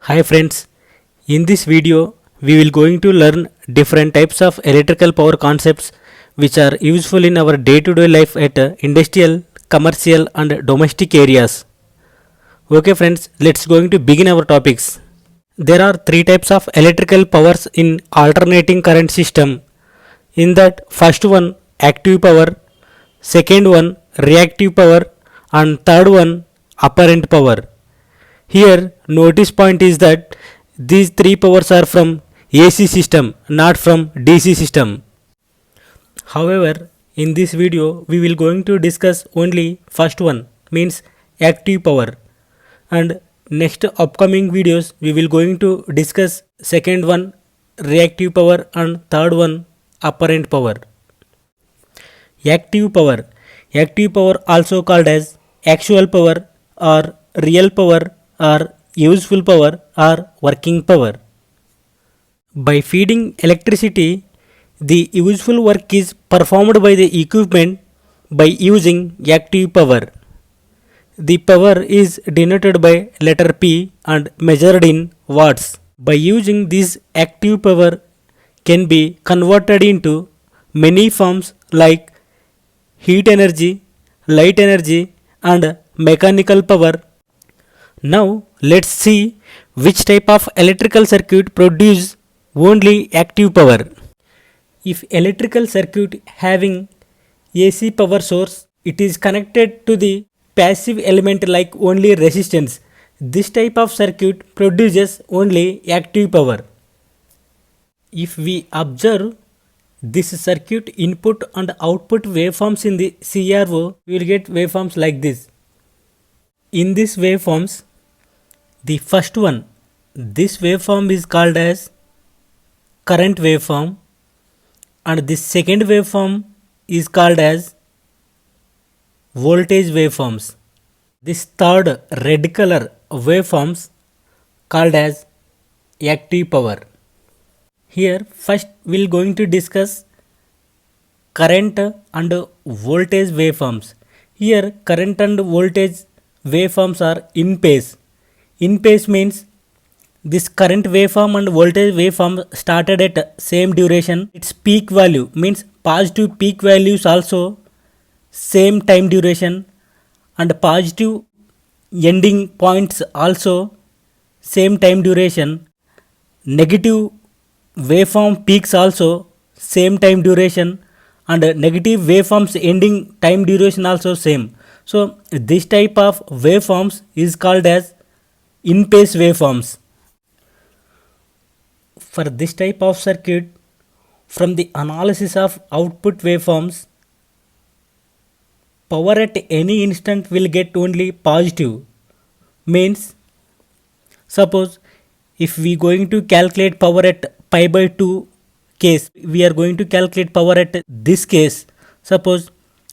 Hi friends, in this video we will going to learn different types of electrical power concepts which are useful in our day-to-day life at industrial, commercial and domestic areas. Okay friends, let's going to begin our topics. There are three types of electrical powers in alternating current system. In that first one active power, second one reactive power and third one apparent power. Here, notice point is that these three powers are from AC system, not from DC system. However, in this video, we will going to discuss only first one, means active power, and next upcoming videos we will going to discuss second one, reactive power, and third one, apparent power. Active power. Active power also called as actual power or real power or useful power or working power. By feeding electricity, the useful work is performed by the equipment by using active power. The power is denoted by letter P and measured in watts. By using this active power can be converted into many forms like heat energy, light energy and mechanical power. Now let's see which type of electrical circuit produce only active power. If electrical circuit having AC power source, it is connected to the passive element like only resistance. This type of circuit produces only active power. If we observe this circuit input and output waveforms in the CRO, we will get waveforms like this. In these waveforms, the first one, this waveform is called as current waveform and the second waveform is called as voltage waveforms. This third red color waveforms called as active power. Here first we will going to discuss current and voltage waveforms. Here current and voltage waveforms are in phase. In phase means this current waveform and voltage waveform started at same duration. Its peak value means positive peak values also same time duration and positive ending points also same time duration. Negative waveform peaks also same time duration and negative waveforms ending time duration also same. So this type of waveforms is called as in phase waveforms. For this type of circuit, from the analysis of output waveforms, power at any instant will get only positive. Means, suppose if we going to calculate power at pi by 2 case, we are going to calculate power at this case. Suppose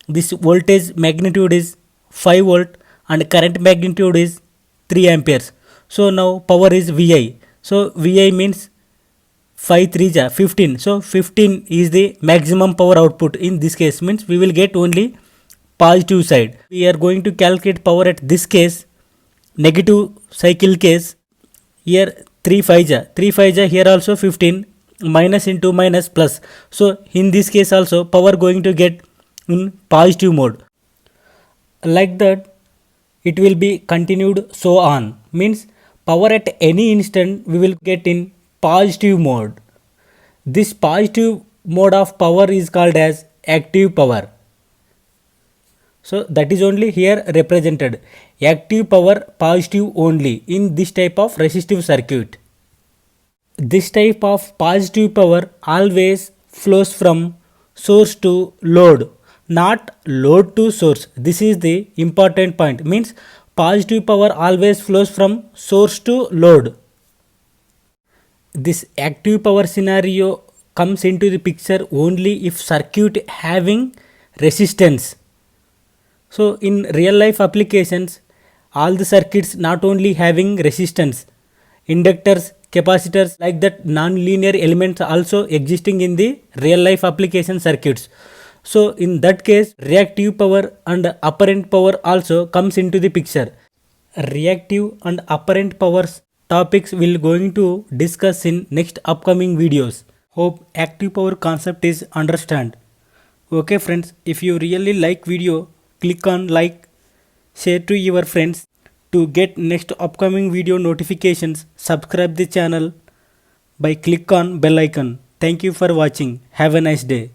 this voltage magnitude is 5 volt and current magnitude is 3 amperes. So now power is VI. So VI means 5 3 ja 15. So 15 is the maximum power output. In this case means we will get only positive side. We are going to calculate power at this case, negative cycle case. Here 3 5 ja 3 5 ja, here also 15, minus into minus plus. So in this case also power going to get in positive mode. Like that it will be continued so on. Means power at any instant we will get in positive mode. This positive mode of power is called as active power. So that is only here represented. Active power positive only in this type of resistive circuit. This type of positive power always flows from source to load, not load to source. This is the important point. Means positive power always flows from source to load. This active power scenario comes into the picture only if circuit having resistance. So in real life applications, all the circuits not only having resistance, inductors, capacitors, like that non-linear elements also existing in the real life application circuits. So in that case reactive power and apparent power also comes into the picture. Reactive and apparent powers topics we'll going to discuss in next upcoming videos. Hope active power concept is understand. Okay friends, if you really like video, click on like, share to your friends. To get next upcoming video notifications, subscribe the channel by click on bell icon. Thank you for watching. Have a nice day.